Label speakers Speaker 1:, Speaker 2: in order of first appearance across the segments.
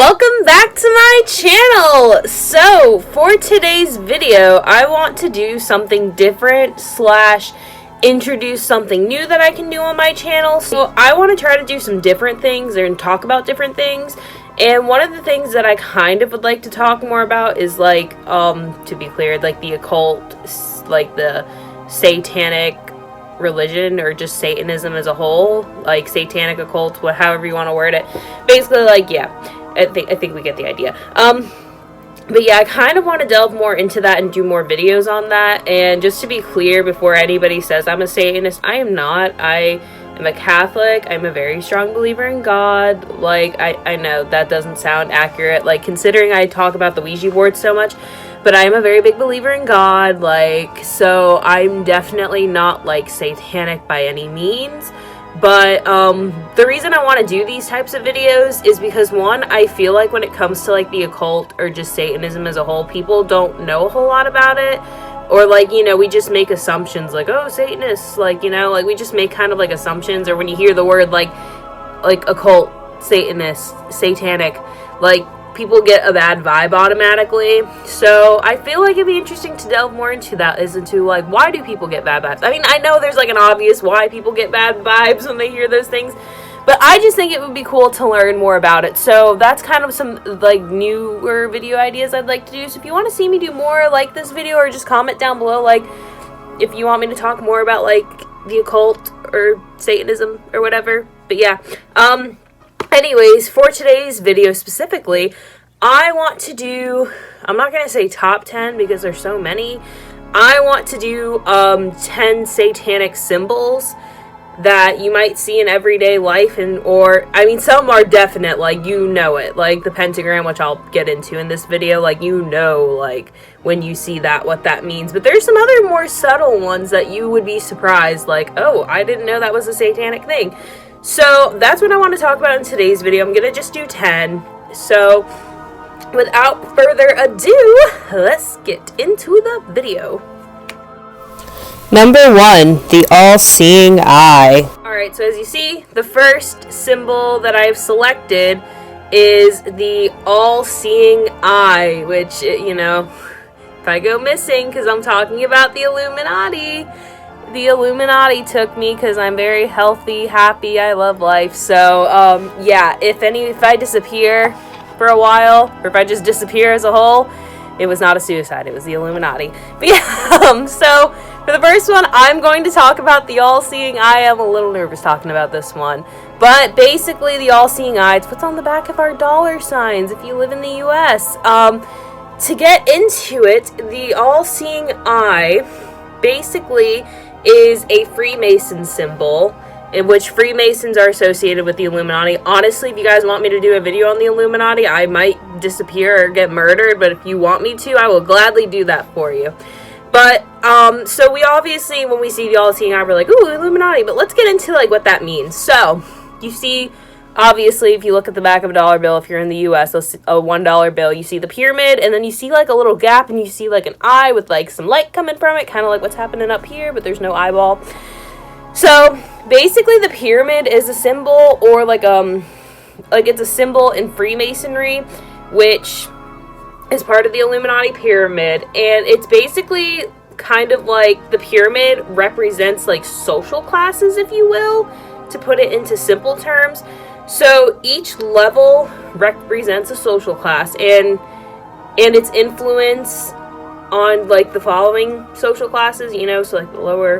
Speaker 1: Welcome back to my channel! So, for today's video, I want to do something different / introduce something new that I can do on my channel. So, I want to try to do some different things and talk about different things. And one of the things that I kind of would like to talk more about is like, to be clear, like the occult, like the satanic religion, or just Satanism as a whole, like satanic occult, however you want to word it. Basically, like, yeah, I think we get the idea. But yeah, I kind of want to delve more into that and do more videos on that. And just to be clear, before anybody says I'm a Satanist, I am not. I am a Catholic. I'm a very strong believer in God. Like, I know that doesn't sound accurate, like, considering I talk about the Ouija board so much. But I am a very big believer in God, like, so I'm definitely not, like, satanic by any means. But, the reason I want to do these types of videos is because, one, I feel like when it comes to, like, the occult or just Satanism as a whole, people don't know a whole lot about it. Or, like, you know, we just make assumptions, like, oh, Satanists, like, you know, like, we just make kind of, like, assumptions. Or when you hear the word, like occult, Satanist, satanic, like, people get a bad vibe automatically. So I feel like it'd be interesting to delve more into that, is into like, why do people get bad vibes? I mean, I know there's like an obvious why people get bad vibes when they hear those things, but I just think it would be cool to learn more about it. So that's kind of some like newer video ideas I'd like to do. So if you want to see me do more like this video, or just comment down below like if you want me to talk more about like the occult or Satanism or whatever. But yeah, anyways, for today's video specifically, I want to do, I'm not going to say top 10 because there's so many. I want to do 10 satanic symbols that you might see in everyday life, and or I mean, some are definite, like, you know it, like the pentagram, which I'll get into in this video, like, you know, like when you see that, what that means. But there's some other more subtle ones that you would be surprised, like, oh, I didn't know that was a satanic thing. So that's what I want to talk about in today's video. I'm gonna just do 10. So without further ado, let's get into the video.
Speaker 2: Number 1, the all-seeing eye.
Speaker 1: Alright, so as you see, the first symbol that I've selected is the all-seeing eye, which, you know, if I go missing because I'm talking about the Illuminati took me because I'm very healthy, happy, I love life. So, yeah, if I disappear for a while, or if I just disappear as a whole, it was not a suicide, it was the Illuminati. But yeah, so for the first one, I'm going to talk about the all-seeing eye. I'm a little nervous talking about this one. But basically, the all-seeing eye, it's what's on the back of our dollar signs if you live in the US. To get into it, the all-seeing eye basically is a Freemason symbol, in which Freemasons are associated with the Illuminati. Honestly, if you guys want me to do a video on the Illuminati, I might disappear or get murdered, but if you want me to, I will gladly do that for you. But, so we obviously, when we see the all-seeing eye, we're like, ooh, Illuminati, but let's get into, like, what that means. So, you see, obviously, if you look at the back of a dollar bill, if you're in the US, a $1 bill, you see the pyramid, and then you see, like, a little gap, and you see, like, an eye with, like, some light coming from it, kind of like what's happening up here, but there's no eyeball. So, basically, the pyramid is a symbol, or, like, it's a symbol in Freemasonry, which is part of the Illuminati pyramid, and it's basically kind of like the pyramid represents, like, social classes, if you will, to put it into simple terms. So each level represents a social class, and its influence on, like, the following social classes, you know, so, like, the lower,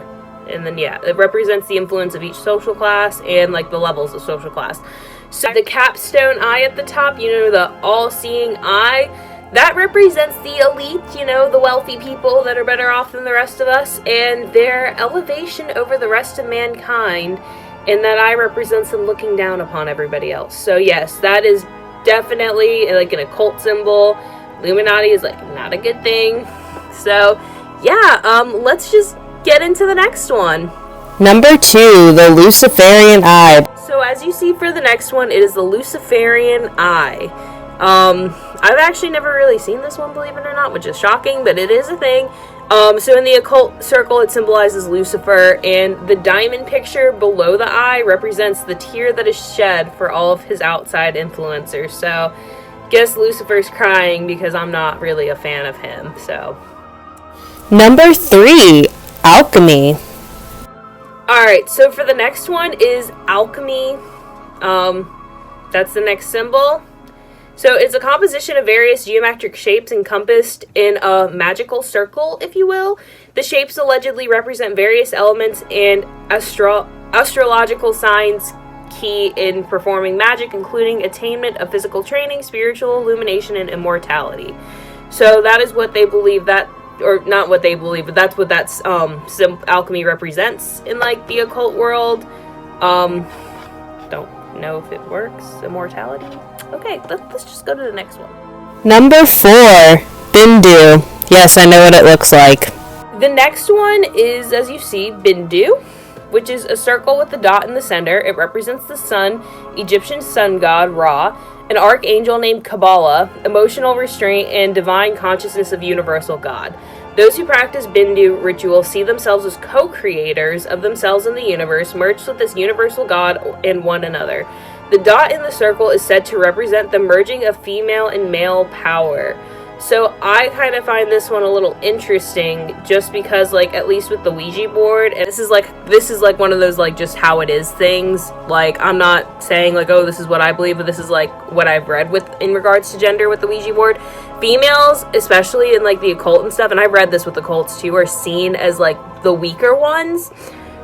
Speaker 1: and then, yeah, it represents the influence of each social class and, like, the levels of social class. So the capstone eye at the top, you know, the all-seeing eye, that represents the elite, you know, the wealthy people that are better off than the rest of us, and their elevation over the rest of mankind. And that eye represents them looking down upon everybody else. So yes, that is definitely like an occult symbol. Illuminati is like not a good thing. So yeah, let's just get into the next one.
Speaker 2: Number 2, the Luciferian Eye.
Speaker 1: So as you see for the next one, it is the Luciferian Eye. I've actually never really seen this one, believe it or not, which is shocking, but it is a thing. So in the occult circle, it symbolizes Lucifer, and the diamond picture below the eye represents the tear that is shed for all of his outside influencers. So, guess Lucifer's crying because I'm not really a fan of him, so.
Speaker 2: Number 3, Alchemy.
Speaker 1: Alright, so for the next one is Alchemy. That's the next symbol. So it's a composition of various geometric shapes encompassed in a magical circle, if you will. The shapes allegedly represent various elements and astrological signs key in performing magic, including attainment of physical training, spiritual illumination, and immortality. So that is what they believe that, or not what they believe, but that's what that's alchemy represents in like the occult world. Don't know if it works. Immortality. Okay, let's just go to the next one.
Speaker 2: Number 4, Bendu. Yes, I know what it looks like.
Speaker 1: The next one is, as you see, Bendu, which is a circle with the dot in the center. It represents the sun, Egyptian sun god Ra, an archangel named Kabbalah, emotional restraint, and divine consciousness of universal God. Those who practice Bendu ritual see themselves as co-creators of themselves in the universe, merged with this universal God and one another. The dot in the circle is said to represent the merging of female and male power. So I kind of find this one a little interesting, just because, like, at least with the Ouija board, and this is like one of those, like, just how it is things. Like, I'm not saying, like, oh, this is what I believe, but this is, like, what I've read with in regards to gender with the Ouija board. Females, especially in, like, the occult and stuff, and I've read this with occults too, are seen as, like, the weaker ones.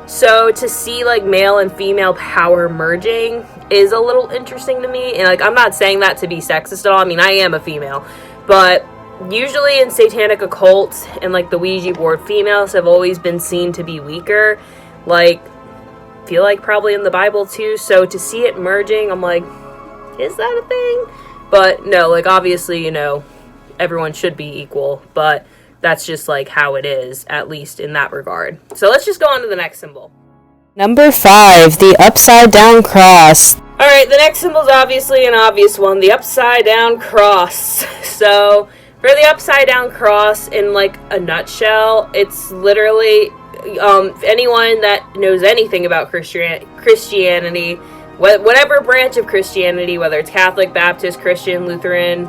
Speaker 1: So to see, like, male and female power merging is a little interesting to me. And, like, I'm not saying that to be sexist at all. I mean, I am a female. But usually in satanic occults and, like, the Ouija board, females have always been seen to be weaker. Like, feel like probably in the Bible too. So to see it merging, I'm like, is that a thing? But no, like, obviously, you know, everyone should be equal. But that's just, like, how it is, at least in that regard. So let's just go on to the next symbol.
Speaker 2: Number 5, the upside down cross.
Speaker 1: Alright, the next symbol is obviously an obvious one, the upside down cross. So, for the upside down cross, in, like, a nutshell, it's literally, anyone that knows anything about Christianity, whatever branch of Christianity, whether it's Catholic, Baptist, Christian, Lutheran,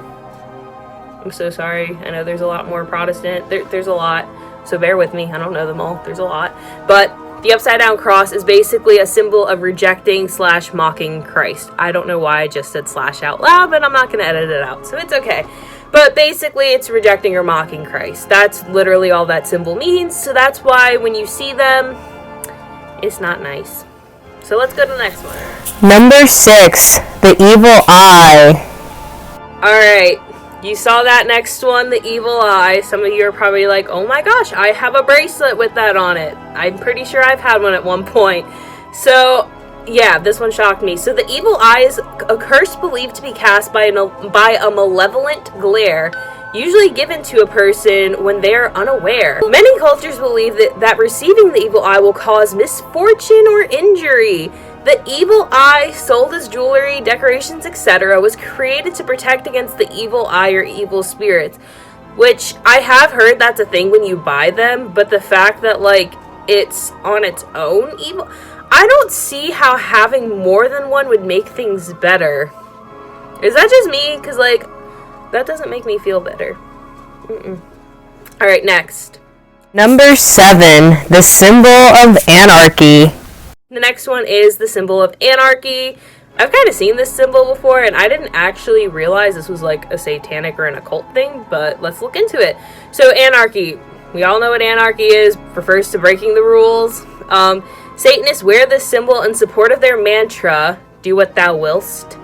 Speaker 1: I'm so sorry, I know there's a lot more Protestant, there's a lot, so bear with me, I don't know them all, there's a lot, but the upside down cross is basically a symbol of rejecting / mocking Christ. I don't know why I just said / out loud, but I'm not going to edit it out, so it's okay. But basically, it's rejecting or mocking Christ. That's literally all that symbol means, so that's why when you see them, it's not nice. So let's go to the next one.
Speaker 2: Number 6, the evil eye.
Speaker 1: Alright, you saw that next one, the evil eye. Some of you are probably like, oh my gosh, I have a bracelet with that on it. I'm pretty sure I've had one at one point. So, yeah, this one shocked me. So the evil eye is a curse believed to be cast by a malevolent glare, usually given to a person when they are unaware. Many cultures believe that receiving the evil eye will cause misfortune or injury. The evil eye, sold as jewelry, decorations, etc., was created to protect against the evil eye or evil spirits, which I have heard that's a thing when you buy them, but the fact that, like, it's on its own evil, I don't see how having more than one would make things better. Is that just me? Because, like, that doesn't make me feel better. Alright, next.
Speaker 2: Number 7, the symbol of anarchy.
Speaker 1: The next one is the symbol of anarchy. I've kind of seen this symbol before, and I didn't actually realize this was like a satanic or an occult thing, but let's look into it. So anarchy, we all know what anarchy is, refers to breaking the rules. Satanists wear this symbol in support of their mantra, do what thou willst.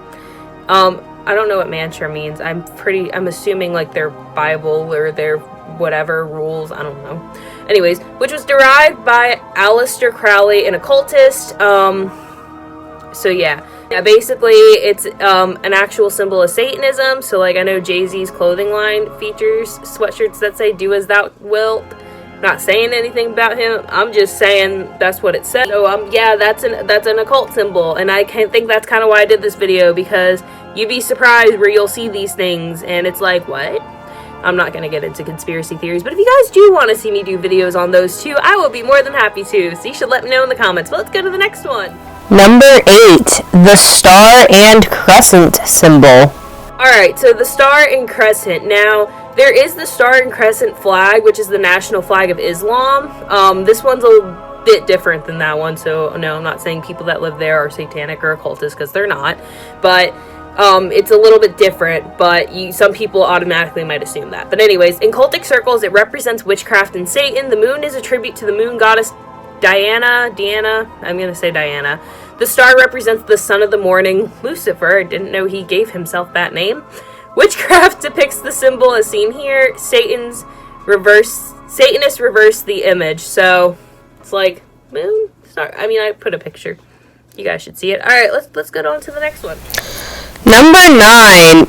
Speaker 1: I don't know what mantra means. I'm assuming like their Bible or their whatever rules, I don't know. Anyways, which was derived by Aleister Crowley, an occultist. So yeah, basically it's an actual symbol of Satanism. So like I know Jay-Z's clothing line features sweatshirts that say "Do as thou wilt." Not saying anything about him. I'm just saying that's what it says. So yeah, that's an occult symbol, and I think that's kind of why I did this video, because you'd be surprised where you'll see these things, and it's like, what? I'm not going to get into conspiracy theories, but if you guys do want to see me do videos on those too, I will be more than happy to, so you should let me know in the comments. But let's go to the next one.
Speaker 2: Number 8, the star and crescent symbol.
Speaker 1: Alright, so the Star and Crescent. Now, there is the Star and Crescent flag, which is the national flag of Islam. This one's a bit different than that one, so no, I'm not saying people that live there are satanic or occultists, because they're not. But it's a little bit different, but some people automatically might assume that. But anyways, in cultic circles, it represents witchcraft and Satan. The moon is a tribute to the moon goddess Diana, I'm going to say Diana. The star represents the son of the morning, Lucifer. I didn't know he gave himself that name. Witchcraft depicts the symbol as seen here. Satanists reverse the image. So, it's like, moon, star. I mean, I put a picture. You guys should see it. Alright, let's go on to the next one.
Speaker 2: Number 9.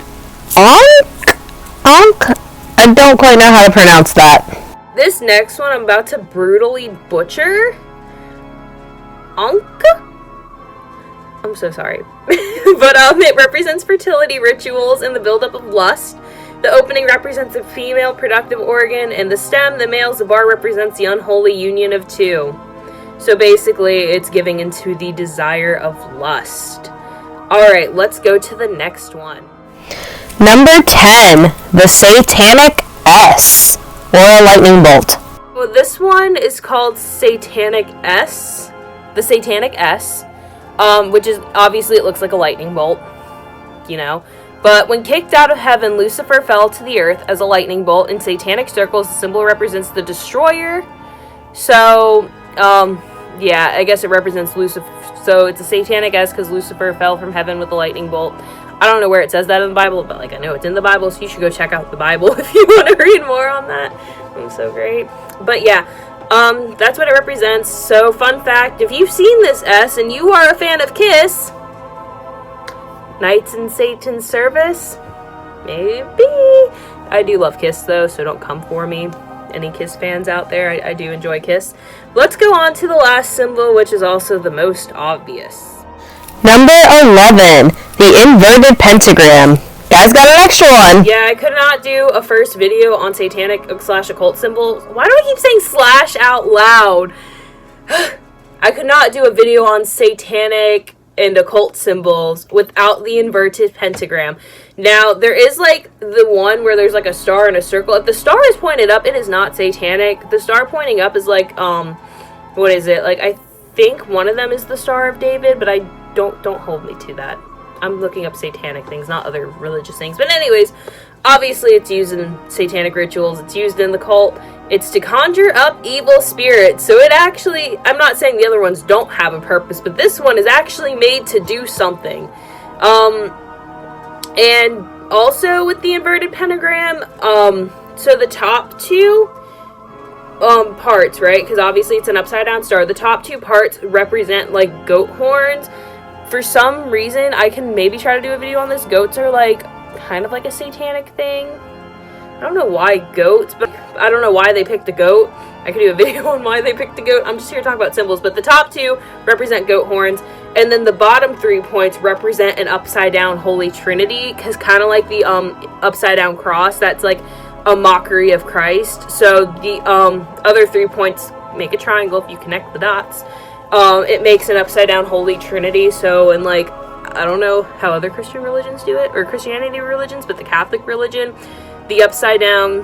Speaker 2: Anka? I don't quite know how to pronounce that.
Speaker 1: This next one I'm about to brutally butcher. Anka? I'm so sorry. But it represents fertility rituals and the buildup of lust. The opening represents a female productive organ, and the stem, the male Zabar, represents the unholy union of two. So basically, it's giving into the desire of lust. Alright, let's go to the next one.
Speaker 2: Number 10. The Satanic S, or a lightning bolt.
Speaker 1: Well, this one is called Satanic S. The Satanic S. Which is, obviously, it looks like a lightning bolt. You know. But when kicked out of heaven, Lucifer fell to the earth as a lightning bolt. In satanic circles, the symbol represents the destroyer. So, yeah, I guess it represents Lucifer. So it's a Satanic S because Lucifer fell from heaven with a lightning bolt. I don't know where it says that in the Bible, but, like, I know it's in the Bible, so you should go check out the Bible if you want to read more on that. I'm so great. But, yeah, that's what it represents. So, fun fact, if you've seen this S and you are a fan of Kiss, Knights in Satan's Service, maybe. I do love Kiss, though, so don't come for me. Any Kiss fans out there, I do enjoy Kiss. Let's go on to the last symbol, which is also the most obvious.
Speaker 2: Number 11, the inverted pentagram. Guys got an extra one.
Speaker 1: Yeah, I could not do a first video on satanic / occult symbols. Why do I keep saying slash out loud? I could not do a video on satanic and occult symbols without the inverted pentagram. Now, there is, like, the one where there's, like, a star and a circle. If the star is pointed up, it is not satanic. The star pointing up is, like, what is it? Like, I think one of them is the Star of David, but I don't hold me to that. I'm looking up satanic things, not other religious things. But anyways, obviously it's used in satanic rituals. It's used in the cult. It's to conjure up evil spirits. So it actually, I'm not saying the other ones don't have a purpose, but this one is actually made to do something. And also with the inverted pentagram, so the top two parts, right? Because obviously it's an upside down star. The top two parts represent, like, goat horns. For some reason, I can maybe try to do a video on this. Goats are, like, kind of like a satanic thing. I don't know why goats, but I don't know why they picked the goat. I could do a video on why they picked the goat. I'm just here to talk about symbols. But the top two represent goat horns. And then the bottom 3 points represent an upside down Holy Trinity. Because kind of like the upside down cross, that's like a mockery of Christ. So the other 3 points make a triangle if you connect the dots. It makes an upside down Holy Trinity. So, and, like, I don't know how other Christian religions do it, or Christianity religions, but the Catholic religion, the upside down,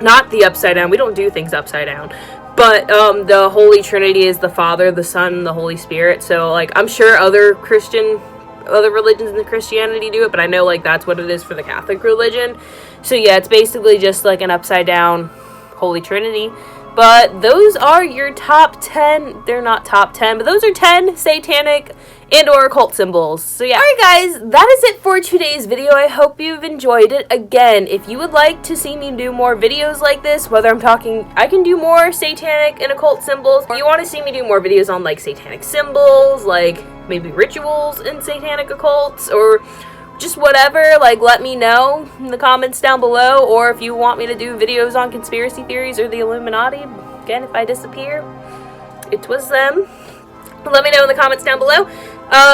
Speaker 1: not the upside down, we don't do things upside down, but the Holy Trinity is the Father, the Son, and the Holy Spirit. So, like, I'm sure other religions in Christianity do it, but I know, like, that's what it is for the Catholic religion. So yeah, it's basically just like an upside down Holy Trinity. But those are your top 10. They're not top 10, but those are 10 satanic and or occult symbols. So yeah. Alright guys, that is it for today's video. I hope you've enjoyed it. Again, if you would like to see me do more videos like this, whether I can do more satanic and occult symbols. If you want to see me do more videos on, like, satanic symbols, like maybe rituals in satanic occults, or just whatever, like, let me know in the comments down below. Or if you want me to do videos on conspiracy theories or the Illuminati, again, if I disappear, it was them. Let me know in the comments down below.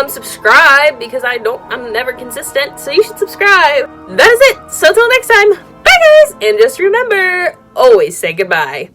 Speaker 1: Subscribe, because I'm never consistent, so you should subscribe. That is it. So until next time, bye guys, and just remember, always say goodbye.